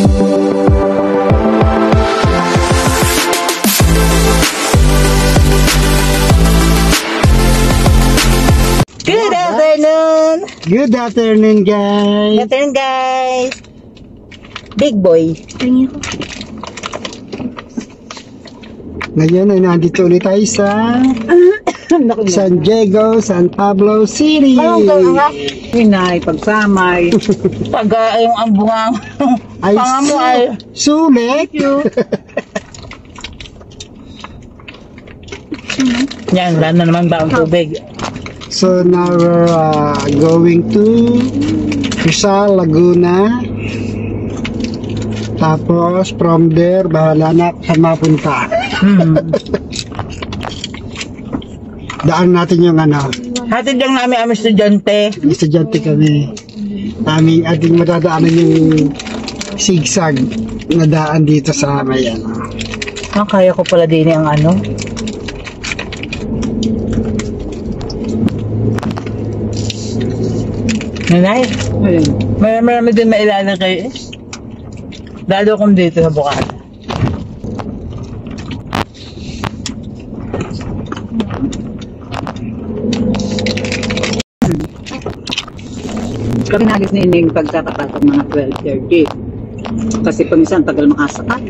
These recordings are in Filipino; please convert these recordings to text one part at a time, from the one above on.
Good afternoon! Good afternoon, guys! Good afternoon, guys! Big boy. Ngayon ay nandito ulit tayo sa San Diego, San Pablo City. Hinay, pagsamay. Pag yung ambungang Ay, panga mo ay sulit. yan, wala na naman ba ang tubig. So now we're going to Rizal, Laguna. Tapos from there, bahala na kung saan mapunta. Daan natin yung ano. Hatid lang namin ang estudyante. Estudyante kami. Ating madadaanan yung zigzag na daan dito sa may ano. Kaya ko pala din ang ano. Nanay, marami din mailalang kayo eh. Lalo kung dito sa Bukal. Kami nagis ni Ining pagkakapatag mga 12:30. Kasi pamisan tagal makasakay.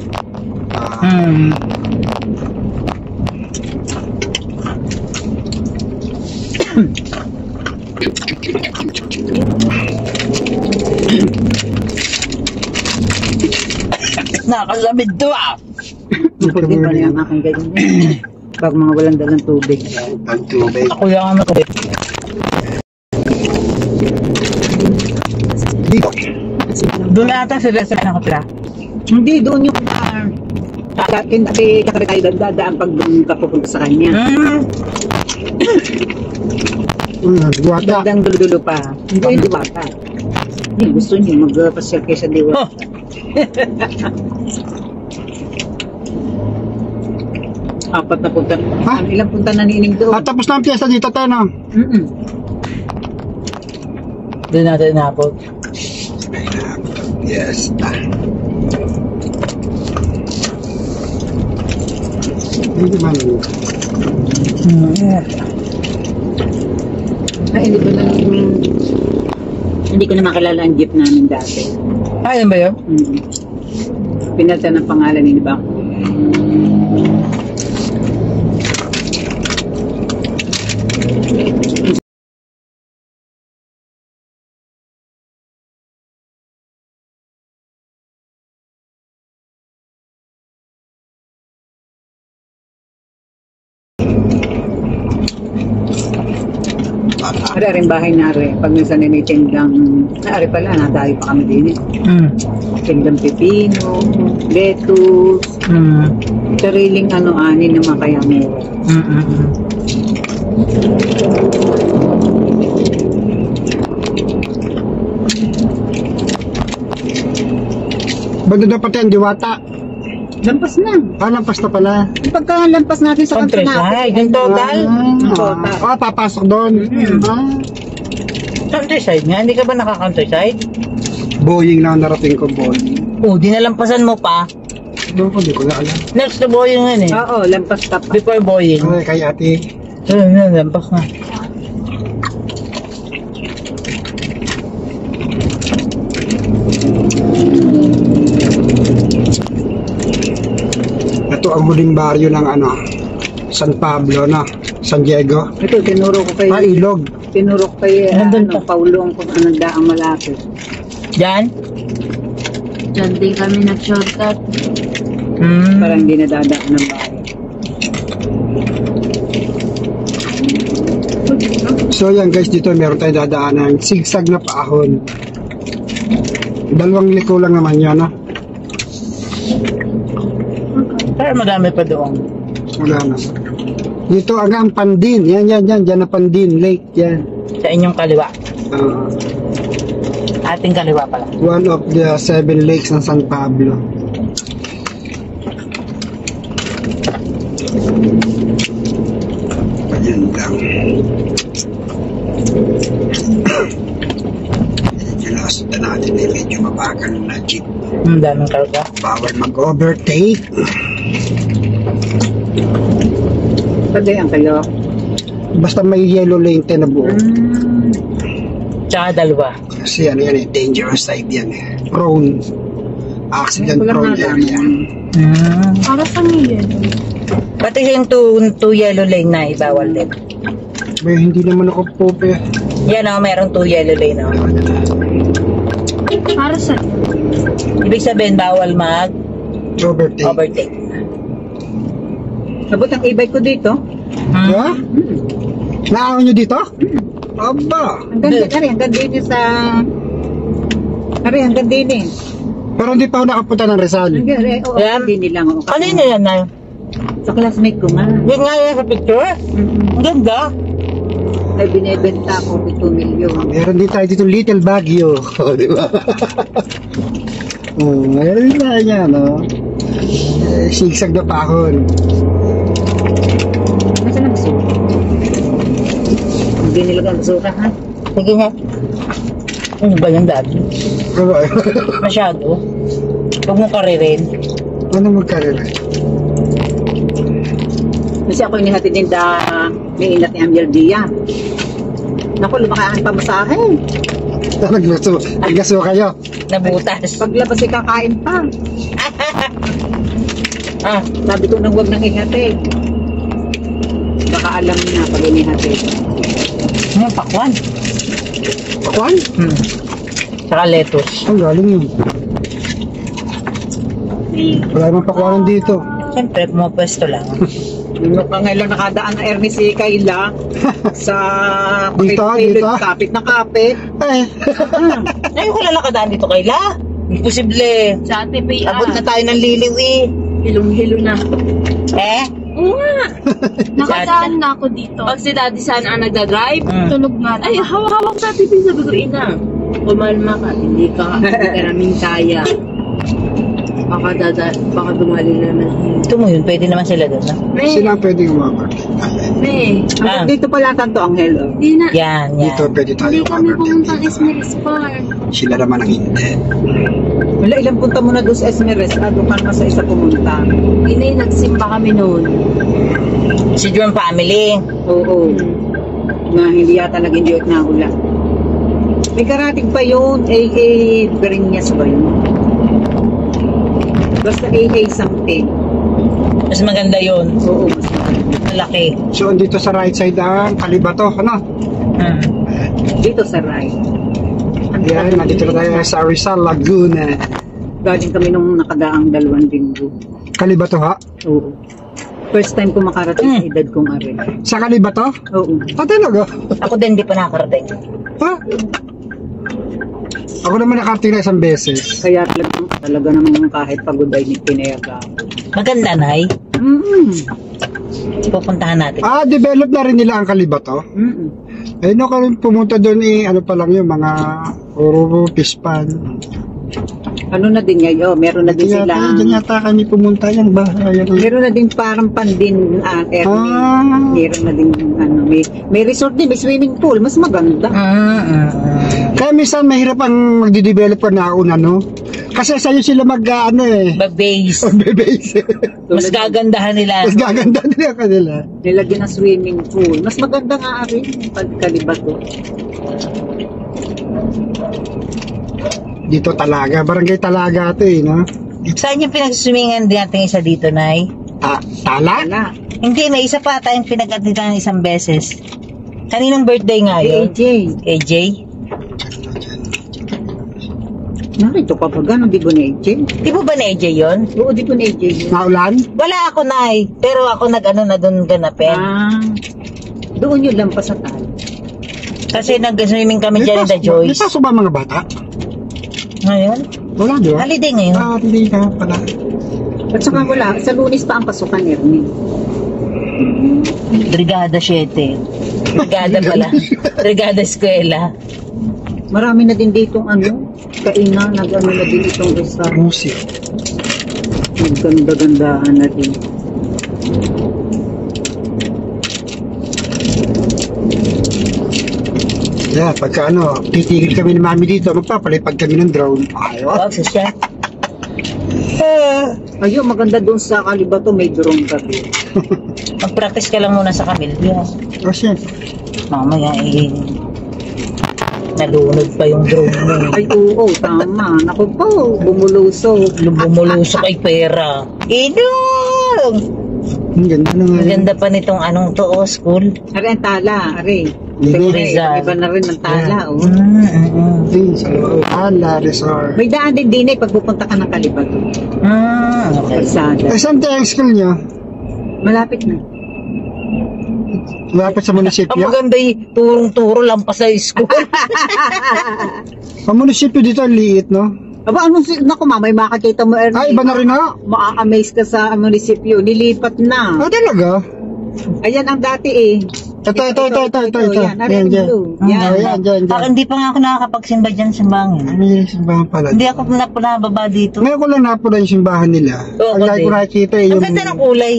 Nakalamid to ah! Hindi pa niya aking ganyan. Pag mga walang dalang tubig. Ang tubig. Ako lang ang nakabit. Doon ata sila sa nakatira. Hindi, doon yung kasi tayo dadaan pag doon ka pupunta sa kanya. Diwata. Dadang dulo pa. Hindi Diwata. Hindi, gusto niyo magpasyal kayo sa Diwata. Apat na punta. Ha? Ilang punta na nining doon? Tapos na ang piyesta dito tayo, no? Doon natin inapot. Yes. Hindi man. Ay, hindi ko na makilala ang jeep namin dati. Ayun ba yun? Pinalta ng pangalan ni ba? Ari rin bahay na rin. Pag minsan may tindang, ari pala, nadayo pa kami din eh. Tindang pipino, lettuce, sariling anin naman kaya mo. Ba't na dapat yan, Diwata? Lampas na. Lampas na pala. Pagka lampas natin sa kanto Countryside, yung total. Papasok doon. Countryside nga, hindi ka ba naka-countryside? Boeing lang narating ko, Boeing. Di nalampasan mo pa. Doon ko, di ko na alam. Next to Boeing yun eh. Oo, lampas ka pa. Before Boeing. Ay, kay ate. Lampas na. Ito ang huling baryo ng ano, San Pablo, no? San Diego. Ito, tinuro ko kayo. Ilog. Tinuro ko kayo, Nandun pa. Paulong kung anong daang malapit. Diyan? Diyan din kami nag-shortcut. Para hindi nadadaan ng bahay. So yan guys, dito meron tayong dadaanan. Sigsag na paahon. 2 liko lang naman yan, no? Pero madami pa doon. Wala na. Dito ang Pandin. Yan. Diyan na Pandin Lake. Yan. Sa inyong kaliwa. Ating kaliwa pala. One of the 7 lakes ng San Pablo. Ayan lang. Nasundan natin eh, medyo mabagal na jeep. Ang daming karga. Bawal mag-overtake. Pagayan kayo. Basta may yellow lane na buo. Tsaka dalawa. Kasi ano yan eh, dangerous side yan eh. Prone. Accident prone area. Para sa yan. Pati yung two yellow lane na ibawal din. May hindi naman ako pope. Yan o, meron 2 yellow lane o. Para sa Ibig sabihin, bawal Overtake. overtake. Sabot ang e-bike ko dito. Ha? Naahon nyo dito? Aba. Hanggang din sa... hanggang din eh. Pero hindi pa ako nakapunta ng Rizal. Yan. Hindi nila ako. Kanina yan na? Sa classmate ko nga. Yan nga yan sa picture. Ang ganda. Ay binibenta ako 2 million. Meron din tayo dito Little Baguio. O, di ba? Meron din tayo niya, no? Sigsag na pahon. Nasaan ang basura? Hindi nila ang basura, ha? Sige nga. Ano ba yung dati? Ano? Masyado. Huwag mo karirin. Ano magkarira? Kasi ako inihatid din may inat ni Amiel Dia. Naku, lumakaan pa masahe. Naglaso kayo. Nabutas. Paglabas ay kakain pa. Sabi ko nang huwag nang ihatid. Baka alam na pag inihatid. Ano, pakwan. Pakwan? Saka lettuce. Ang galing yun. Wala naman pakwanan dito. Siyempre, pumapwesto lang. Ngayon lang nakadaan na Ernest si Kayla sa Dito? kapit na kapit. Eh. Ngayon ko lang nakadaan dito kayla. Imposible. sa ate pay Abot na tayo ng liliw eh. Hilong-hilo na. Eh? Oo nga. Nakadaan na ako dito. Pag si daddy sana ang nagdadrive, tunog nga. Ay, hawak-hawak sa TV. Sabi ko, ina, kumalma ka. Hindi ka karaming kaya. Baka dumali naman. Ito mo yun, pwede naman sila doon. No? Sila pwede gumawa. Dito pala tanto Angel. Hindi na. Yan, yan. Dito pwede tayo Hindi kami gumawa. pumunta ng Esmeris Park. Sila naman ang hindi. Wala, ilang punta mo na doon sa Esmeres. Doon ka naman sa isa pumunta. Inay, nagsimba kami noon. Si John family. Oo. Na hindi yata nag-enjoy at nahula. May karating pa yun. AA Breñas ba yun? Basta AA something. Mas maganda yun. Oo, mas maganda. Malaki. So, dito sa right side ang Kalibato, ano? Dito sa right. Yan, nandito na tayo sa Rizal, Laguna. Galing kami nung nakadaang 2 linggo. Kalibato ha? Oo. First time ko makarating sa edad kong ari. Sa Kalibato? Oo. Ah, talaga? Ako din, di pa nakakarating. Ha? Ako naman nakarating na isang beses. Kaya talaga namang kahit pagod ay pinayaga ako. Maganda, Nay. Pupuntahan natin. Ah, develop na rin nila ang Kalibato? Eh, no, kung pumunta doon eh, ano pa lang yung mga puro pispan. Ano na din ngayon, meron na din sila. Diyan yata kami pumunta yung bahay. Meron na din parang pandin meron na din may resort din, may swimming pool, mas maganda. Kaya minsan mahirap ang magde-develop ka na una, no? Kasi sa'yo sila Mag-base. Mag-base. Mas gagandahan nila. Mas gaganda nila kanila. Nilagyan ng swimming pool. Mas maganda nga rin pagkalibato. Dito Talaga, barangay Talaga ito eh, no? Saan yung pinag-swimingan din natin isa dito, Nay? Tala? Wala. Hindi, may isa pa tayong pinag-atitan isang beses. Kaninong birthday nga yun? AJ. AJ? Narito ka pa gano'n, di ba ni AJ? Di ba ba na AJ yun? Oo, di ba ni AJ yun? Naulan? Wala ako, Nay. Pero ako nag-ano na doon ganapin. Doon yun lang pa sa tal. Kasi nag-swimming kami dyan in the May Joyce. paso ba mga bata? Ngayon? Wala, di ba? Holiday ngayon. Holiday ka pala. At saka wala, sa Lunes pa ang pasukan, Ernie. Brigada 7. Brigada pala. Brigada eskwela. Marami na din ditong kainan, nag-ano na din itong restaurant. Music. Ganda-gandaan na din. Yeah, pagka ano, titigil kami ni mami dito, magpapalipad kami ng drone. Oh, Ayos. siya. Ayun, maganda doon sa Kalibato, may drone ka din. Mag-practice ka lang muna sa Camilla. O siya. Mamaya nalunod pa yung drone mo. Ay, oo, tama. Naku po, bumulusok. Bumulusok ay pera. Idong! Ang ganda na nga. Ang ganda pa nitong anong to, school. Are, ang tala, are. Rizal. Iba na rin ang tala, oh. Ayun, sa Ala Resort. May daan din pag pupunta ka ng Kalibato. Okay. Kalsada. Eh, saan tayo ang school niyo? Malapit na. Malapit sa Ang munisipyo? maganda yung turong-turo lampas sa school. Ang munisipyo dito, ang liit, no? Aba, naku, may makakita mo, Ernie. Ah, iba na rin ha? Ma-amaze ka sa munisipyo. Nilipat na. Ah, talaga? Ayan ang dati eh. Ito. Yan, narinig Yan, blue. yan. Yan. Yan. Hindi pa nga ako nakakapagsimba dyan sa bangin. May simbahan pala. Hindi ako nababa dito. Ngayon ko lang napula yung simbahan nila. Oo, Ang lagi din. ko nakikita eh, Ang yung... ganda ng kulay.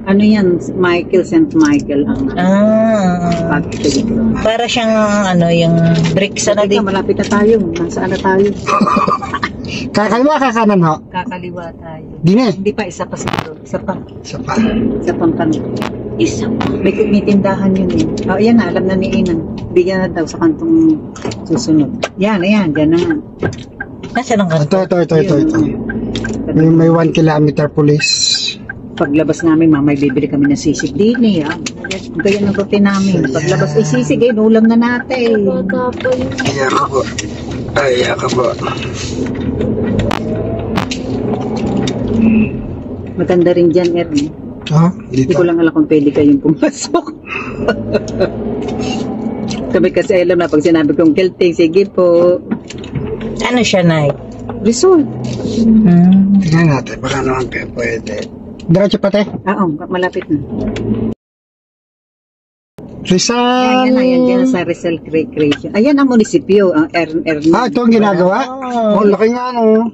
Ano yan? St. Michael ang pagkakita. Para siyang yung bricks na din. Malapit na tayo. Nasaan na tayo? Kakaliwa, kakanan ho? Kakaliwa tayo. Dine. Hindi pa, isa pa siguro. Isa pa. Isa pa. Isa pang kanto. Isa pa. May tindahan yun eh. Oh, yan na, alam na ni Inan. Bigyan na daw sa kantong susunod. Yan, dyan na nga. Kasi ng kanto. Ito. May 1 kilometer police. Paglabas namin, may bibili kami ng sisig din eh. Ganyan ang routine namin. Paglabas ay sisig eh, ulam na natin. Ay, ako po. Maganda rin dyan, Ernie. Ha? Hindi Dito. ko lang alam kung pwede kayong pumasok. Kami kasi alam na pag sinabi kong Kelting, sige po. Ano siya, Nay? Resort. Tingnan natin, baka naman pwede. Diretso pa te? Oo, malapit na. Rizal! Ayan dyan sa Rizal Recreation. Ayan ang munisipyo, ang Ernie. Ah, ito ang ginagawa? Oh, laki nga no.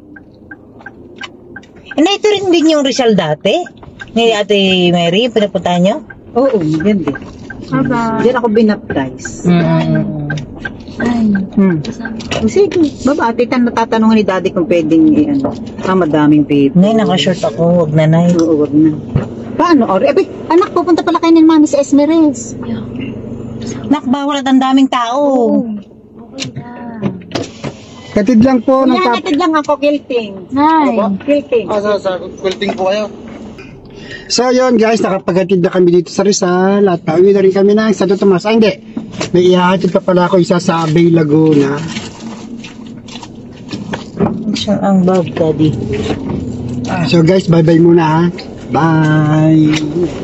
Ito rin din yung Rizal dati. Ni Ate Mary, pinapuntahan nyo? Oo, yan din. Diyan ako binaptize. Sige, baba, titan natatanungan ni daddy kung pwedeng madaming people. Nay, nakashort ako. Huwag na, Nay. Oo, wag na. Paano, Ori? Anak, pupunta pala kayo ng mami sa Esmeralda. Nak, bawal at ang daming tao. Katid lang po ng Yan, natid lang ako, Kilting. Hi. Kilting. sa quilting po kayo. So yun guys, nakapaghatid na kami dito sa Rizal at pauwi na rin kami ng Santo Tomas. Ah, hindi. May ihahatid pa pala ako isa sa Bay Laguna. Saan ang bag, Daddy? So guys, bye-bye muna ha. Bye!